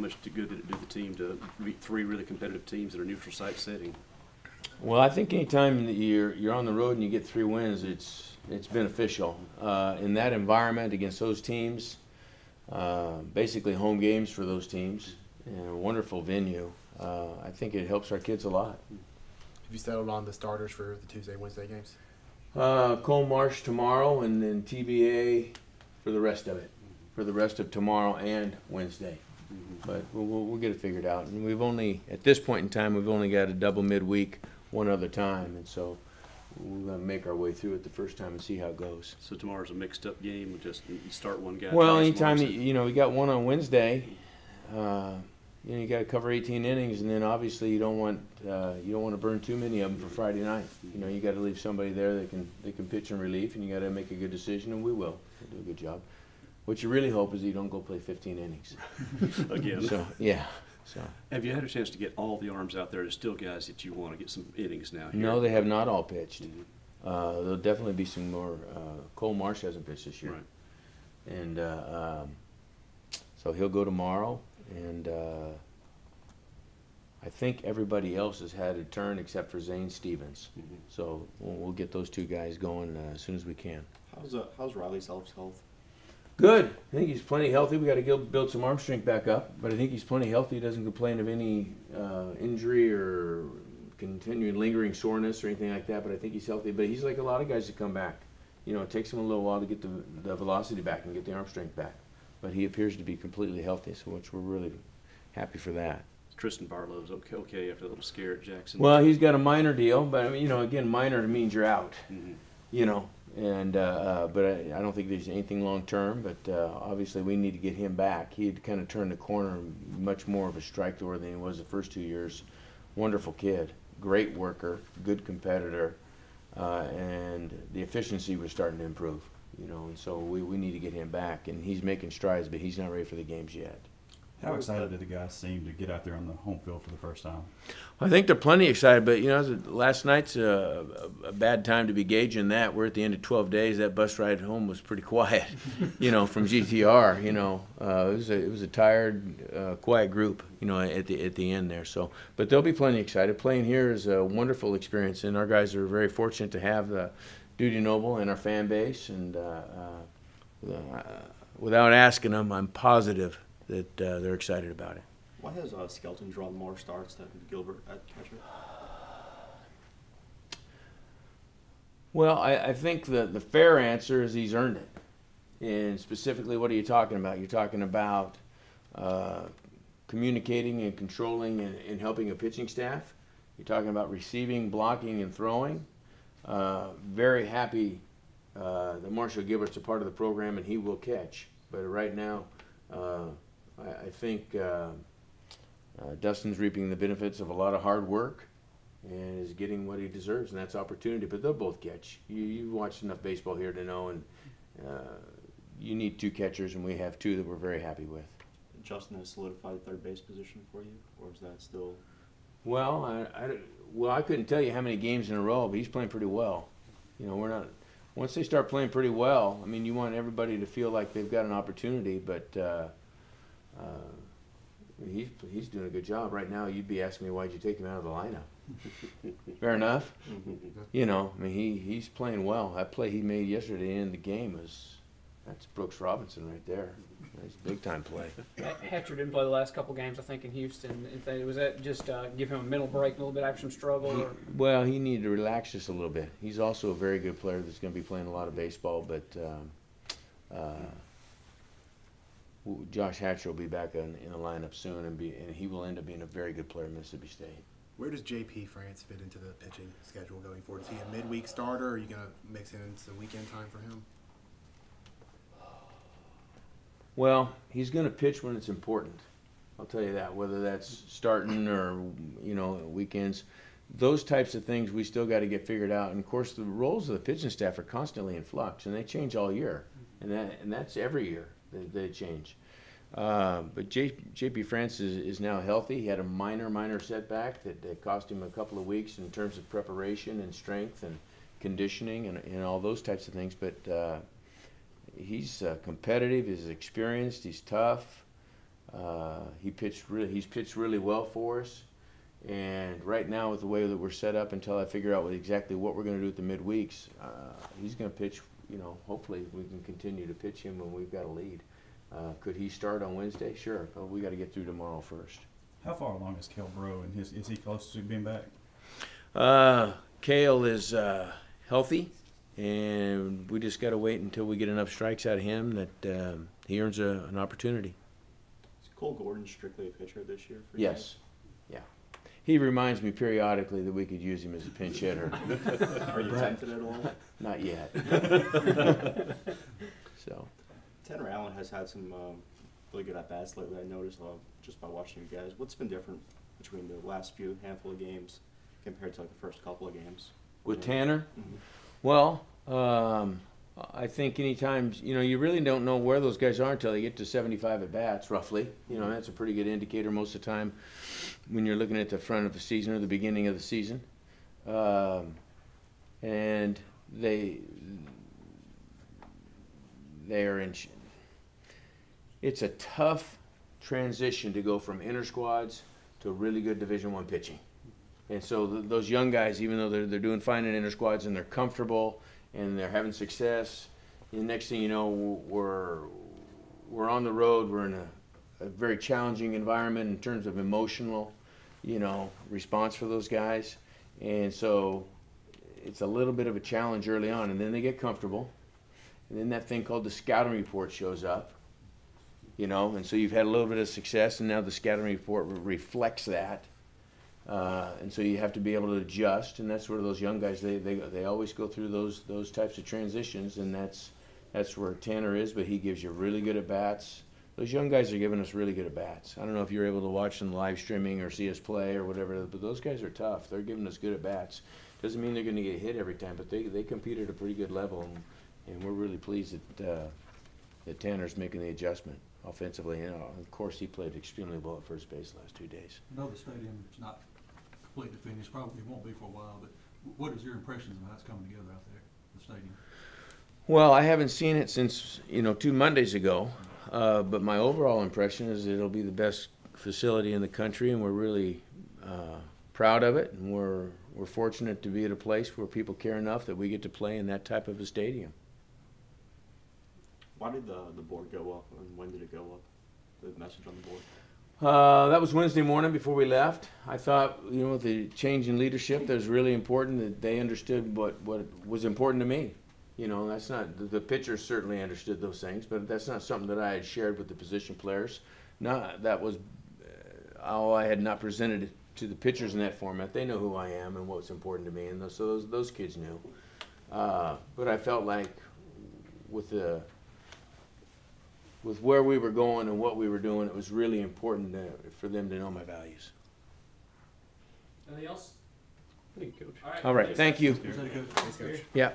much good did it do the team to beat three really competitive teams in a neutral site setting? Well, I think anytime that you're on the road and you get 3 wins, it's beneficial. In that environment against those teams, basically home games for those teams, and a wonderful venue. I think it helps our kids a lot. Have you settled on the starters for the Tuesday, Wednesday games? Cole Marsh tomorrow, and then TBA for the rest of it, for the rest of tomorrow and Wednesday. But we'll get it figured out. And we've only, at this point in time, we've only got a double midweek one other time, and so we're going to make our way through it the first time and see how it goes. So tomorrow's a mixed-up game. Just you start one guy. Well, anytime we got one on Wednesday, you got to cover 18 innings, and then obviously you don't want to burn too many of them for Friday night. You got to leave somebody there that can pitch in relief, and you got to make a good decision, and we will. We'll do a good job. What you really hope is you don't go play 15 innings again. So yeah. So have you had a chance to get all the arms out there? There's still guys that you want to get some innings now. Here. No, they have not all pitched. There'll definitely be some more. Cole Marsh hasn't pitched this year, right. And so he'll go tomorrow. And I think everybody else has had a turn except for Zane Stevens. So we'll get those 2 guys going as soon as we can. How's Riley's health? Good. I think he's plenty healthy. We got to build some arm strength back up, but I think he's plenty healthy. He doesn't complain of any injury or continuing lingering soreness or anything like that. But I think he's healthy. But he's like a lot of guys that come back. It takes him a little while to get the velocity back and get the arm strength back. But he appears to be completely healthy, so we're really happy for that. Tristan Barlow's okay after a little scare at Jackson. Well, he's got a minor deal, but I mean, again, minor means you're out. And but I don't think there's anything long term. But obviously, we need to get him back. He had kind of turned the corner, much more of a strike thrower than he was the first 2 years. Wonderful kid, great worker, good competitor, and the efficiency was starting to improve. And so we need to get him back, and he's making strides, but he's not ready for the games yet. How excited did the guys seem to get out there on the home field for the first time? I think they're plenty excited, but last night's a bad time to be gauging that. We're at the end of 12 days. That bus ride home was pretty quiet, from GTR. It was a tired, quiet group, at the end there. So, but they'll be plenty excited. Playing here is a wonderful experience, and our guys are very fortunate to have the Duty Noble and our fan base. And without asking them, I'm positive that they're excited about it. Why has Skelton drawn more starts than Gilbert at catcher? Well, I think the fair answer is he's earned it. And specifically, what are you talking about? You're talking about communicating and controlling and helping a pitching staff. You're talking about receiving, blocking, and throwing. Very happy that Marshall Gilbert's a part of the program, and he will catch. But right now, I think Dustin's reaping the benefits of a lot of hard work and is getting what he deserves, and that's opportunity. But they'll both catch. You've watched enough baseball here to know, and you need 2 catchers, and we have 2 that we're very happy with. Justin has solidified the third base position for you, or is that still? Well, I couldn't tell you how many games in a row, but he's playing pretty well. We're not. Once they start playing pretty well, I mean, you want everybody to feel like they've got an opportunity, but he's doing a good job right now. You'd be asking me why'd you take him out of the lineup. Fair enough. I mean, he's playing well. That play he made yesterday in the game that's Brooks Robinson right there. Nice big time play. Hatcher didn't play the last couple games, I think, in Houston. Was that just give him a mental break a little bit after some struggle? Well, he needed to relax just a little bit. He's also a very good player that's going to be playing a lot of baseball, but Josh Hatcher will be back in the lineup soon, and he will end up being a very good player at Mississippi State. Where does J.P. France fit into the pitching schedule going forward? Is he a midweek starter, or are you going to mix in some weekend time for him? Well, he's going to pitch when it's important. I'll tell you that, whether that's starting or, weekends. Those types of things we still got to get figured out. And, of course, the roles of the pitching staff are constantly in flux, and they change all year. And that's every year they change. But J.P. France is now healthy. He had a minor setback that cost him a couple of weeks in terms of preparation and strength and conditioning and all those types of things. But he's competitive, he's experienced, he's tough. He's pitched really well for us. And right now, with the way that we're set up, until I figure out exactly what we're going to do at the midweeks, he's going to pitch. You know, hopefully we can continue to pitch him when we've got a lead. Could he start on Wednesday? Sure, but we got to get through tomorrow first. How far along is Kel Bro, and is he close to being back? Cale is healthy, and we just got to wait until we get enough strikes out of him that he earns an opportunity. Is Cole Gordon strictly a pitcher this year for you? Yes, yeah. He reminds me periodically that we could use him as a pinch hitter. Are you tempted at all? Not yet. So. Tanner Allen has had some really good at-bats lately, I noticed just by watching you guys. What's been different between the last handful of games compared to like the first couple of games? With Tanner? Mhm. Well, I think anytime, you know, you really don't know where those guys are until they get to 75 at-bats, roughly. You know, that's a pretty good indicator most of the time when you're looking at the front of the season or the beginning of the season. And they are in. It's a tough transition to go from inter squads to really good Division I pitching. And so those young guys, even though they're doing fine in inter squads and they're comfortable and they're having success, the next thing you know, we're on the road. We're in a very challenging environment in terms of emotional, you know, response for those guys. And so it's a little bit of a challenge early on, and then they get comfortable. And then that thing called the scouting report shows up, you know, and so you've had a little bit of success, and now the scouting report reflects that. And so you have to be able to adjust, and that's where those young guys, they always go through those types of transitions, and that's where Tanner is, but he gives you really good at-bats. Those young guys are giving us really good at-bats. I don't know if you're able to watch them live streaming or see us play or whatever, but those guys are tough. They're giving us good at-bats. Doesn't mean they're going to get hit every time, but they compete at a pretty good level, and we're really pleased that Tanner's making the adjustment offensively. You know, of course, he played extremely well at first base the last 2 days. I know the stadium's not completely finished, probably won't be for a while, but what is your impressions of how it's coming together out there, the stadium? Well, I haven't seen it since, you know, 2 Mondays ago, but my overall impression is that it'll be the best facility in the country, and we're really proud of it, and we're fortunate to be at a place where people care enough that we get to play in that type of a stadium. Why did the board go up, and when did it go up, the message on the board? That was Wednesday morning before we left. I thought, you know, with the change in leadership, that was really important that they understood what was important to me. You know, that's not, the pitchers certainly understood those things, but that's not something that I had shared with the position players. That was all I had not presented to the pitchers in that format. They know who I am and what's important to me, and so those kids knew. But I felt like with where we were going and what we were doing, it was really important for them to know my values. Anything else? Thank you, Coach. All right, thank you. Is that a good? Thanks, Coach. Yeah.